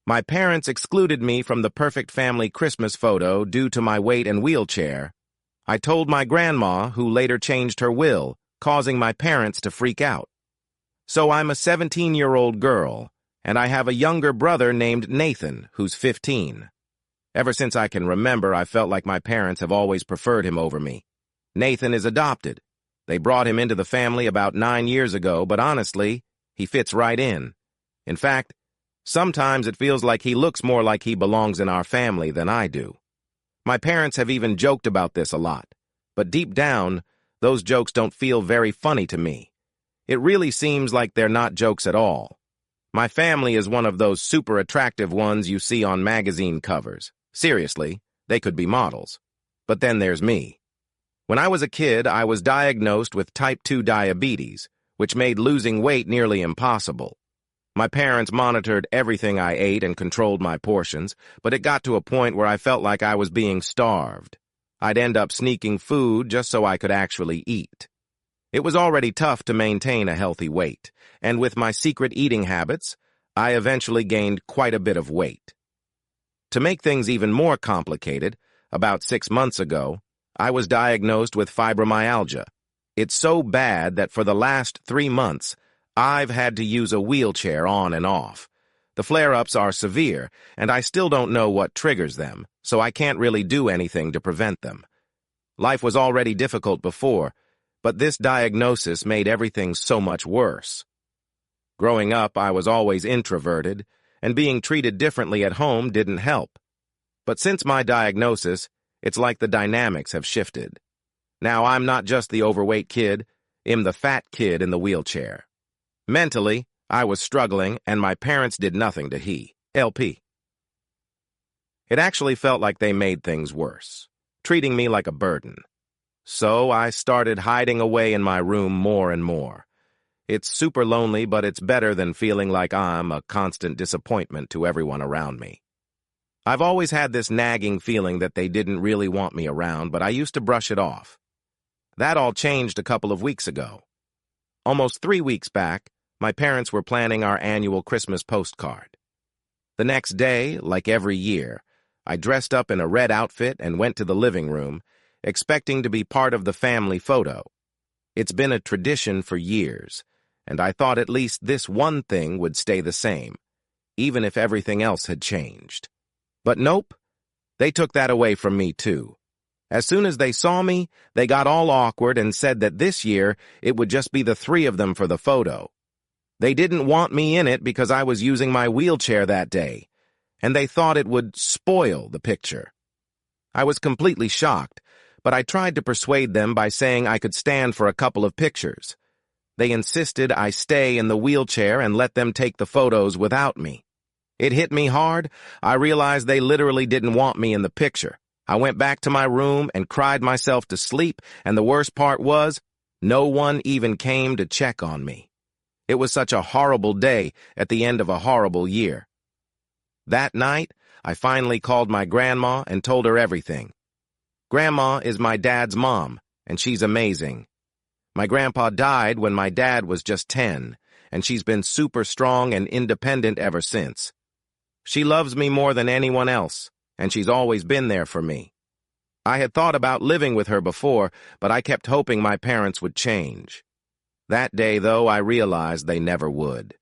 My parents excluded me from the perfect family Christmas photo due to my weight and wheelchair. I told my grandma, who later changed her will, causing my parents to freak out. So I'm a 17-year-old girl, and I have a younger brother named Nathan, who's 15. Ever since I can remember, I felt like my parents have always preferred him over me. Nathan is adopted. They brought him into the family about 9 years ago, but honestly, he fits right in. In fact, sometimes it feels like he looks more like he belongs in our family than I do. My parents have even joked about this a lot, but deep down, those jokes don't feel very funny to me. It really seems like they're not jokes at all. My family is one of those super attractive ones you see on magazine covers. Seriously, they could be models. But then there's me. When I was a kid, I was diagnosed with type 2 diabetes, which made losing weight nearly impossible. My parents monitored everything I ate and controlled my portions, but it got to a point where I felt like I was being starved. I'd end up sneaking food just so I could actually eat. It was already tough to maintain a healthy weight, and with my secret eating habits, I eventually gained quite a bit of weight. To make things even more complicated, about 6 months ago, I was diagnosed with fibromyalgia. It's so bad that for the last 3 months, I've had to use a wheelchair on and off. The flare-ups are severe, and I still don't know what triggers them, so I can't really do anything to prevent them. Life was already difficult before, but this diagnosis made everything so much worse. Growing up, I was always introverted, and being treated differently at home didn't help. But since my diagnosis, it's like the dynamics have shifted. Now I'm not just the overweight kid, I'm the fat kid in the wheelchair. Mentally, I was struggling, and my parents did nothing to help. It actually felt like they made things worse, treating me like a burden. So I started hiding away in my room more and more. It's super lonely, but it's better than feeling like I'm a constant disappointment to everyone around me. I've always had this nagging feeling that they didn't really want me around, but I used to brush it off. That all changed a couple of weeks ago. Almost 3 weeks back, my parents were planning our annual Christmas postcard. The next day, like every year, I dressed up in a red outfit and went to the living room, expecting to be part of the family photo. It's been a tradition for years, and I thought at least this one thing would stay the same, even if everything else had changed. But nope, they took that away from me too. As soon as they saw me, they got all awkward and said that this year it would just be the 3 of them for the photo. They didn't want me in it because I was using my wheelchair that day, and they thought it would spoil the picture. I was completely shocked, but I tried to persuade them by saying I could stand for a couple of pictures. They insisted I stay in the wheelchair and let them take the photos without me. It hit me hard. I realized they literally didn't want me in the picture. I went back to my room and cried myself to sleep, and the worst part was, no one even came to check on me. It was such a horrible day at the end of a horrible year. That night, I finally called my grandma and told her everything. Grandma is my dad's mom, and she's amazing. My grandpa died when my dad was just 10, and she's been super strong and independent ever since. She loves me more than anyone else, and she's always been there for me. I had thought about living with her before, but I kept hoping my parents would change. That day, though, I realized they never would.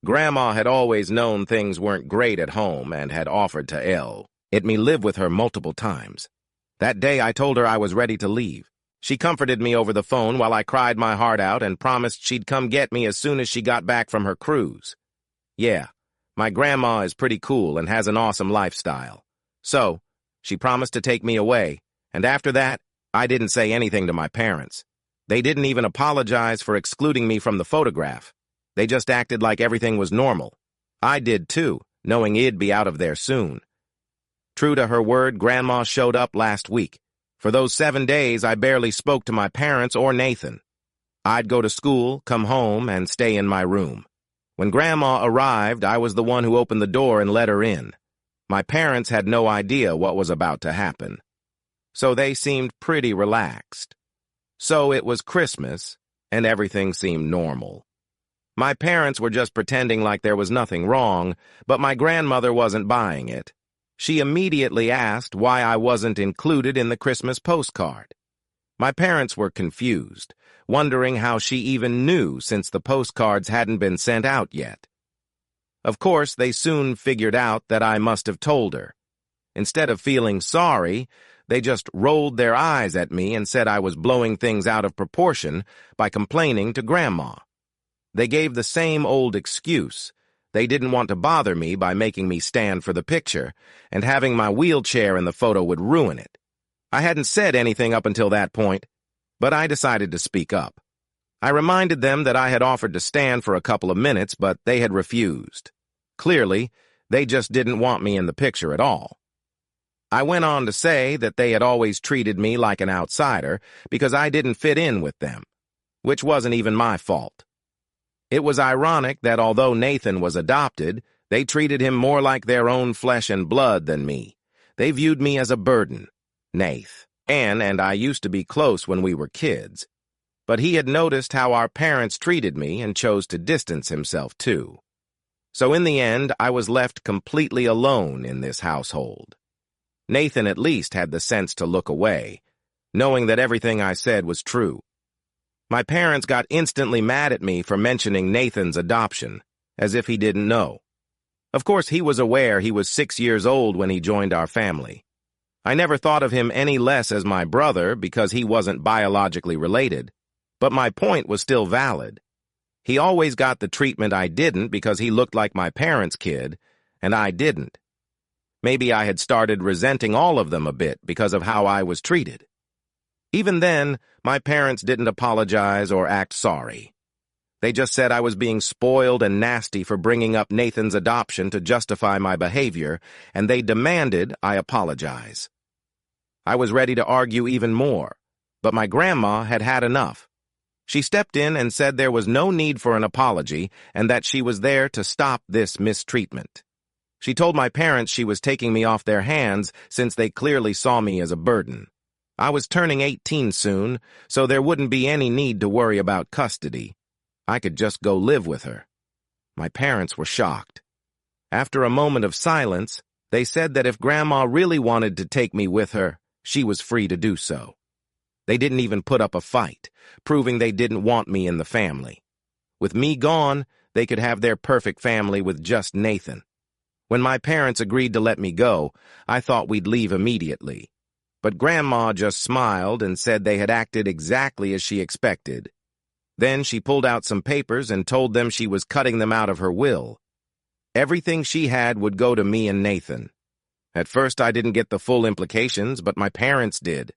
Grandma had always known things weren't great at home and had offered to let me live with her multiple times. That day, I told her I was ready to leave. She comforted me over the phone while I cried my heart out and promised she'd come get me as soon as she got back from her cruise. Yeah, my grandma is pretty cool and has an awesome lifestyle. So, she promised to take me away, and after that, I didn't say anything to my parents. They didn't even apologize for excluding me from the photograph. They just acted like everything was normal. I did too, knowing it'd be out of there soon. True to her word, Grandma showed up last week. For those 7 days, I barely spoke to my parents or Nathan. I'd go to school, come home, and stay in my room. When Grandma arrived, I was the one who opened the door and let her in. My parents had no idea what was about to happen, so they seemed pretty relaxed. So it was Christmas, and everything seemed normal. My parents were just pretending like there was nothing wrong, but my grandmother wasn't buying it. She immediately asked why I wasn't included in the Christmas postcard. My parents were confused, wondering how she even knew since the postcards hadn't been sent out yet. Of course, they soon figured out that I must have told her. Instead of feeling sorry, they just rolled their eyes at me and said I was blowing things out of proportion by complaining to Grandma. They gave the same old excuse. They didn't want to bother me by making me stand for the picture, and having my wheelchair in the photo would ruin it. I hadn't said anything up until that point, but I decided to speak up. I reminded them that I had offered to stand for a couple of minutes, but they had refused. Clearly, they just didn't want me in the picture at all. I went on to say that they had always treated me like an outsider because I didn't fit in with them, which wasn't even my fault. It was ironic that although Nathan was adopted, they treated him more like their own flesh and blood than me. They viewed me as a burden. Nath. Ann and I used to be close when we were kids, but he had noticed how our parents treated me and chose to distance himself too. So in the end, I was left completely alone in this household. Nathan at least had the sense to look away, knowing that everything I said was true. My parents got instantly mad at me for mentioning Nathan's adoption, as if he didn't know. Of course, he was aware he was 6 years old when he joined our family. I never thought of him any less as my brother because he wasn't biologically related, but my point was still valid. He always got the treatment I didn't because he looked like my parents' kid, and I didn't. Maybe I had started resenting all of them a bit because of how I was treated. Even then, my parents didn't apologize or act sorry. They just said I was being spoiled and nasty for bringing up Nathan's adoption to justify my behavior, and they demanded I apologize. I was ready to argue even more, but my grandma had had enough. She stepped in and said there was no need for an apology and that she was there to stop this mistreatment. She told my parents she was taking me off their hands since they clearly saw me as a burden. I was turning 18 soon, so there wouldn't be any need to worry about custody. I could just go live with her. My parents were shocked. After a moment of silence, they said that if Grandma really wanted to take me with her, she was free to do so. They didn't even put up a fight, proving they didn't want me in the family. With me gone, they could have their perfect family with just Nathan. When my parents agreed to let me go, I thought we'd leave immediately. But Grandma just smiled and said they had acted exactly as she expected. Then she pulled out some papers and told them she was cutting them out of her will. Everything she had would go to me and Nathan. At first I didn't get the full implications, but my parents did.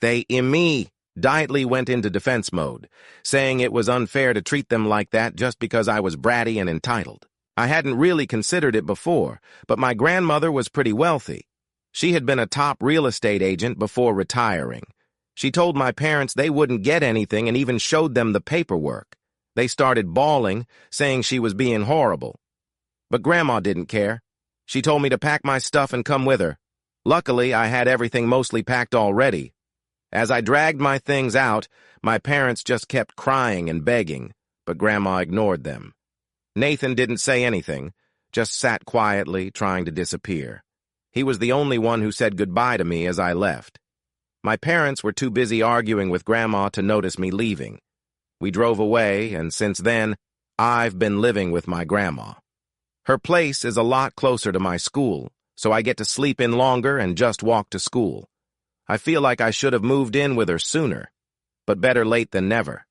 They immediately went into defense mode, saying it was unfair to treat them like that just because I was bratty and entitled. I hadn't really considered it before, but my grandmother was pretty wealthy. She had been a top real estate agent before retiring. She told my parents they wouldn't get anything and even showed them the paperwork. They started bawling, saying she was being horrible. But Grandma didn't care. She told me to pack my stuff and come with her. Luckily, I had everything mostly packed already. As I dragged my things out, my parents just kept crying and begging, but Grandma ignored them. Nathan didn't say anything, just sat quietly, trying to disappear. He was the only one who said goodbye to me as I left. My parents were too busy arguing with Grandma to notice me leaving. We drove away, and since then, I've been living with my grandma. Her place is a lot closer to my school, so I get to sleep in longer and just walk to school. I feel like I should have moved in with her sooner, but better late than never.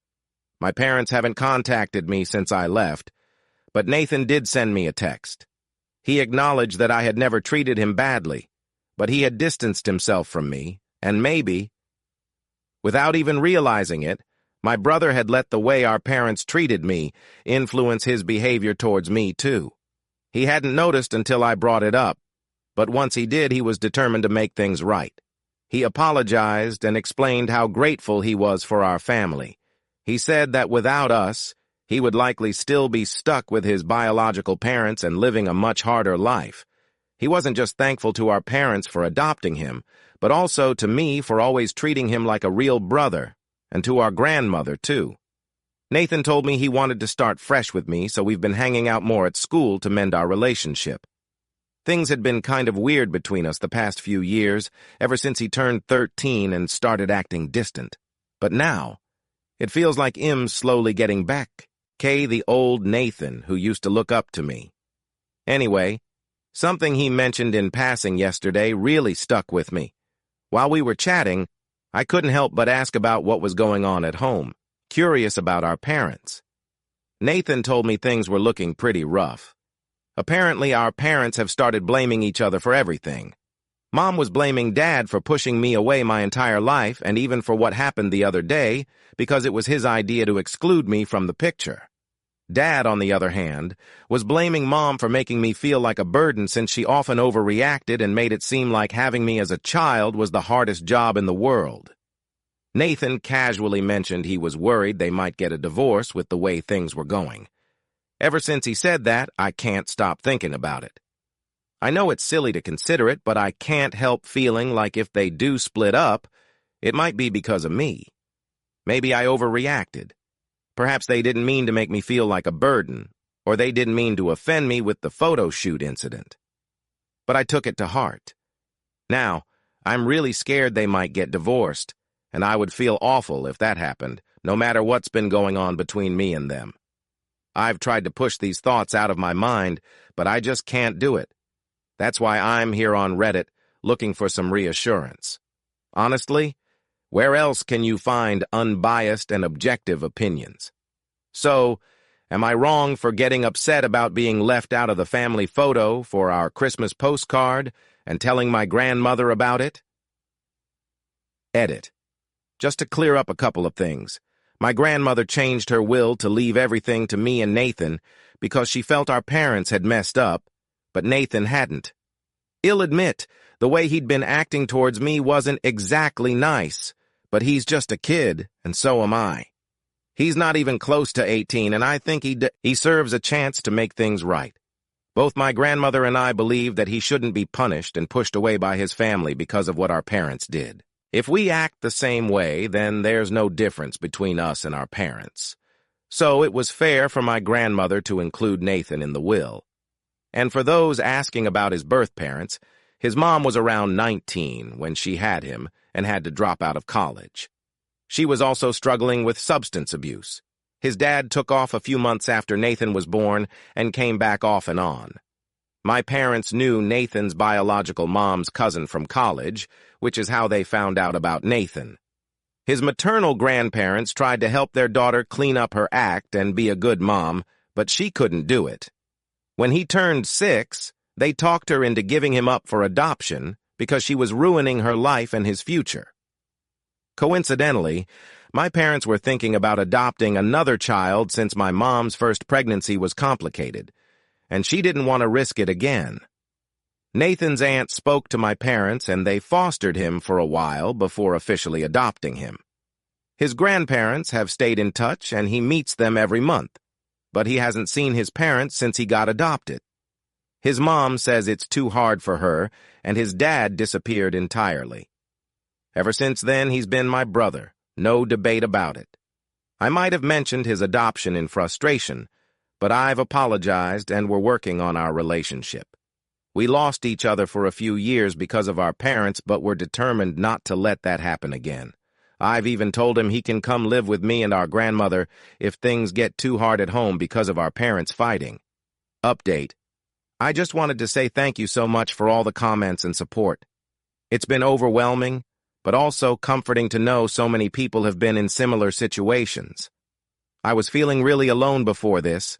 My parents haven't contacted me since I left, but Nathan did send me a text. He acknowledged that I had never treated him badly, but he had distanced himself from me, and maybe, without even realizing it, my brother had let the way our parents treated me influence his behavior towards me too. He hadn't noticed until I brought it up, but once he did, he was determined to make things right. He apologized and explained how grateful he was for our family. He said that without us, he would likely still be stuck with his biological parents and living a much harder life. He wasn't just thankful to our parents for adopting him, but also to me for always treating him like a real brother, and to our grandmother, too. Nathan told me he wanted to start fresh with me, so we've been hanging out more at school to mend our relationship. Things had been kind of weird between us the past few years, ever since he turned 13 and started acting distant. But now, it feels like Im's slowly getting back. The old Nathan who used to look up to me. Anyway, something he mentioned in passing yesterday really stuck with me. While we were chatting, I couldn't help but ask about what was going on at home, curious about our parents. Nathan told me things were looking pretty rough. Apparently, our parents have started blaming each other for everything. Mom was blaming Dad for pushing me away my entire life and even for what happened the other day because it was his idea to exclude me from the picture. Dad, on the other hand, was blaming Mom for making me feel like a burden since she often overreacted and made it seem like having me as a child was the hardest job in the world. Nathan casually mentioned he was worried they might get a divorce with the way things were going. Ever since he said that, I can't stop thinking about it. I know it's silly to consider it, but I can't help feeling like if they do split up, it might be because of me. Maybe I overreacted. Perhaps they didn't mean to make me feel like a burden, or they didn't mean to offend me with the photo shoot incident. But I took it to heart. Now, I'm really scared they might get divorced, and I would feel awful if that happened, no matter what's been going on between me and them. I've tried to push these thoughts out of my mind, but I just can't do it. That's why I'm here on Reddit, looking for some reassurance. Honestly, where else can you find unbiased and objective opinions? So, am I wrong for getting upset about being left out of the family photo for our Christmas postcard and telling my grandmother about it? Edit. Just to clear up a couple of things. My grandmother changed her will to leave everything to me and Nathan because she felt our parents had messed up, but Nathan hadn't. I'll admit, the way he'd been acting towards me wasn't exactly nice, but he's just a kid, and so am I. He's not even close to 18, and I think he serves a chance to make things right. Both my grandmother and I believe that he shouldn't be punished and pushed away by his family because of what our parents did. If we act the same way, then there's no difference between us and our parents. So it was fair for my grandmother to include Nathan in the will. And for those asking about his birth parents, his mom was around 19 when she had him and had to drop out of college. She was also struggling with substance abuse. His dad took off a few months after Nathan was born and came back off and on. My parents knew Nathan's biological mom's cousin from college, which is how they found out about Nathan. His maternal grandparents tried to help their daughter clean up her act and be a good mom, but she couldn't do it. When he turned 6, they talked her into giving him up for adoption because she was ruining her life and his future. Coincidentally, my parents were thinking about adopting another child since my mom's first pregnancy was complicated, and she didn't want to risk it again. Nathan's aunt spoke to my parents, and they fostered him for a while before officially adopting him. His grandparents have stayed in touch, and he meets them every month, but he hasn't seen his parents since he got adopted. His mom says it's too hard for her, and his dad disappeared entirely. Ever since then, he's been my brother, no debate about it. I might have mentioned his adoption in frustration, but I've apologized and we're working on our relationship. We lost each other for a few years because of our parents, but we're determined not to let that happen again. I've even told him he can come live with me and our grandmother if things get too hard at home because of our parents fighting. Update. I just wanted to say thank you so much for all the comments and support. It's been overwhelming, but also comforting to know so many people have been in similar situations. I was feeling really alone before this,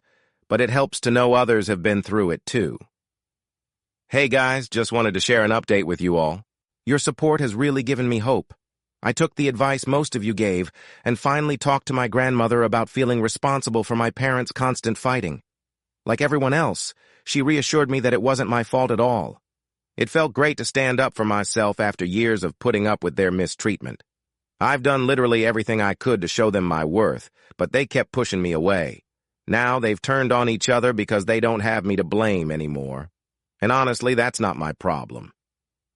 but it helps to know others have been through it too. Hey guys, just wanted to share an update with you all. Your support has really given me hope. I took the advice most of you gave and finally talked to my grandmother about feeling responsible for my parents' constant fighting. Like everyone else, she reassured me that it wasn't my fault at all. It felt great to stand up for myself after years of putting up with their mistreatment. I've done literally everything I could to show them my worth, but they kept pushing me away. Now they've turned on each other because they don't have me to blame anymore. And honestly, that's not my problem.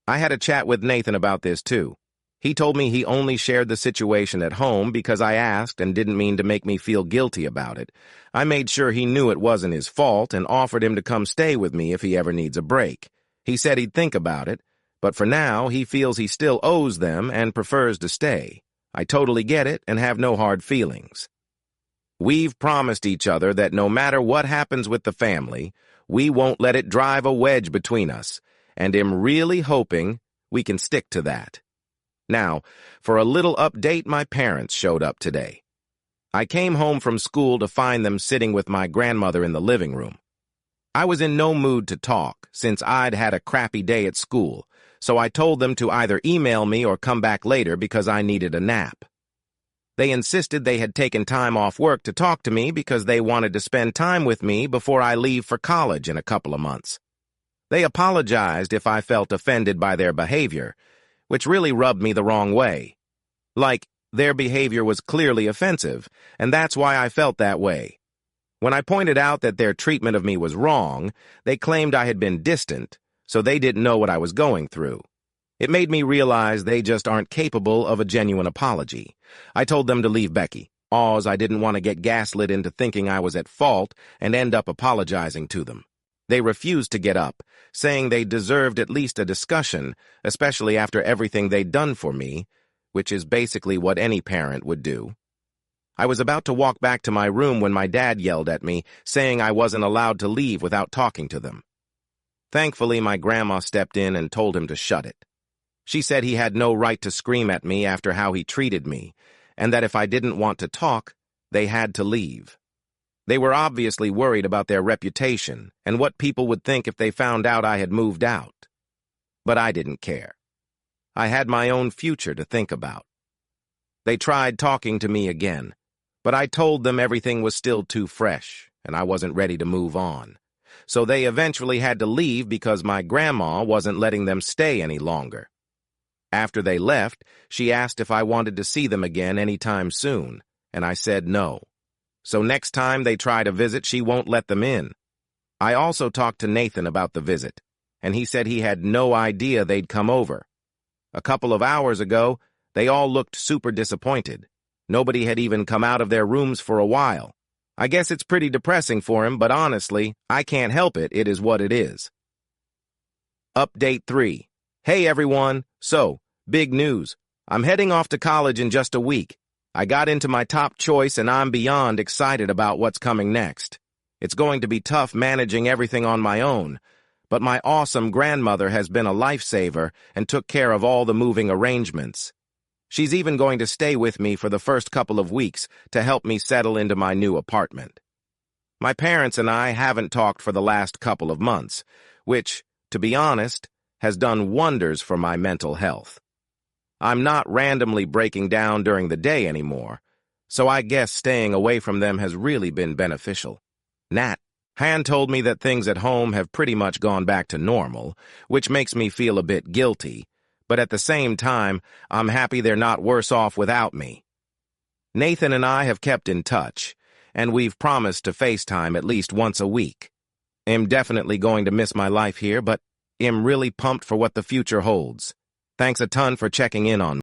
I had a chat with Nathan about this too. He told me he only shared the situation at home because I asked and didn't mean to make me feel guilty about it. I made sure he knew it wasn't his fault and offered him to come stay with me if he ever needs a break. He said he'd think about it, but for now he feels he still owes them and prefers to stay. I totally get it and have no hard feelings. We've promised each other that no matter what happens with the family, we won't let it drive a wedge between us, and am really hoping we can stick to that. Now, for a little update, my parents showed up today. I came home from school to find them sitting with my grandmother in the living room. I was in no mood to talk, since I'd had a crappy day at school, so I told them to either email me or come back later because I needed a nap. They insisted they had taken time off work to talk to me because they wanted to spend time with me before I leave for college in a couple of months. They apologized if I felt offended by their behavior, which really rubbed me the wrong way. Like, their behavior was clearly offensive, and that's why I felt that way. When I pointed out that their treatment of me was wrong, they claimed I had been distant, so they didn't know what I was going through. It made me realize they just aren't capable of a genuine apology. I told them to leave Becky, as I didn't want to get gaslit into thinking I was at fault and end up apologizing to them. They refused to get up, saying they deserved at least a discussion, especially after everything they'd done for me, which is basically what any parent would do. I was about to walk back to my room when my dad yelled at me, saying I wasn't allowed to leave without talking to them. Thankfully, my grandma stepped in and told him to shut it. She said he had no right to scream at me after how he treated me, and that if I didn't want to talk, they had to leave. They were obviously worried about their reputation and what people would think if they found out I had moved out. But I didn't care. I had my own future to think about. They tried talking to me again, but I told them everything was still too fresh, and I wasn't ready to move on. So they eventually had to leave because my grandma wasn't letting them stay any longer. After they left, she asked if I wanted to see them again anytime soon, and I said no. So next time they try to visit, she won't let them in. I also talked to Nathan about the visit, and he said he had no idea they'd come over. A couple of hours ago, they all looked super disappointed. Nobody had even come out of their rooms for a while. I guess it's pretty depressing for him, but honestly, I can't help it. It is what it is. Update 3. Hey everyone. So, big news. I'm heading off to college in just a week. I got into my top choice and I'm beyond excited about what's coming next. It's going to be tough managing everything on my own, but my awesome grandmother has been a lifesaver and took care of all the moving arrangements. She's even going to stay with me for the first couple of weeks to help me settle into my new apartment. My parents and I haven't talked for the last couple of months, which, to be honest, has done wonders for my mental health. I'm not randomly breaking down during the day anymore, so I guess staying away from them has really been beneficial. Han told me that things at home have pretty much gone back to normal, which makes me feel a bit guilty, but at the same time, I'm happy they're not worse off without me. Nathan and I have kept in touch, and we've promised to FaceTime at least once a week. I'm definitely going to miss my life here, but I'm really pumped for what the future holds. Thanks a ton for checking in on me.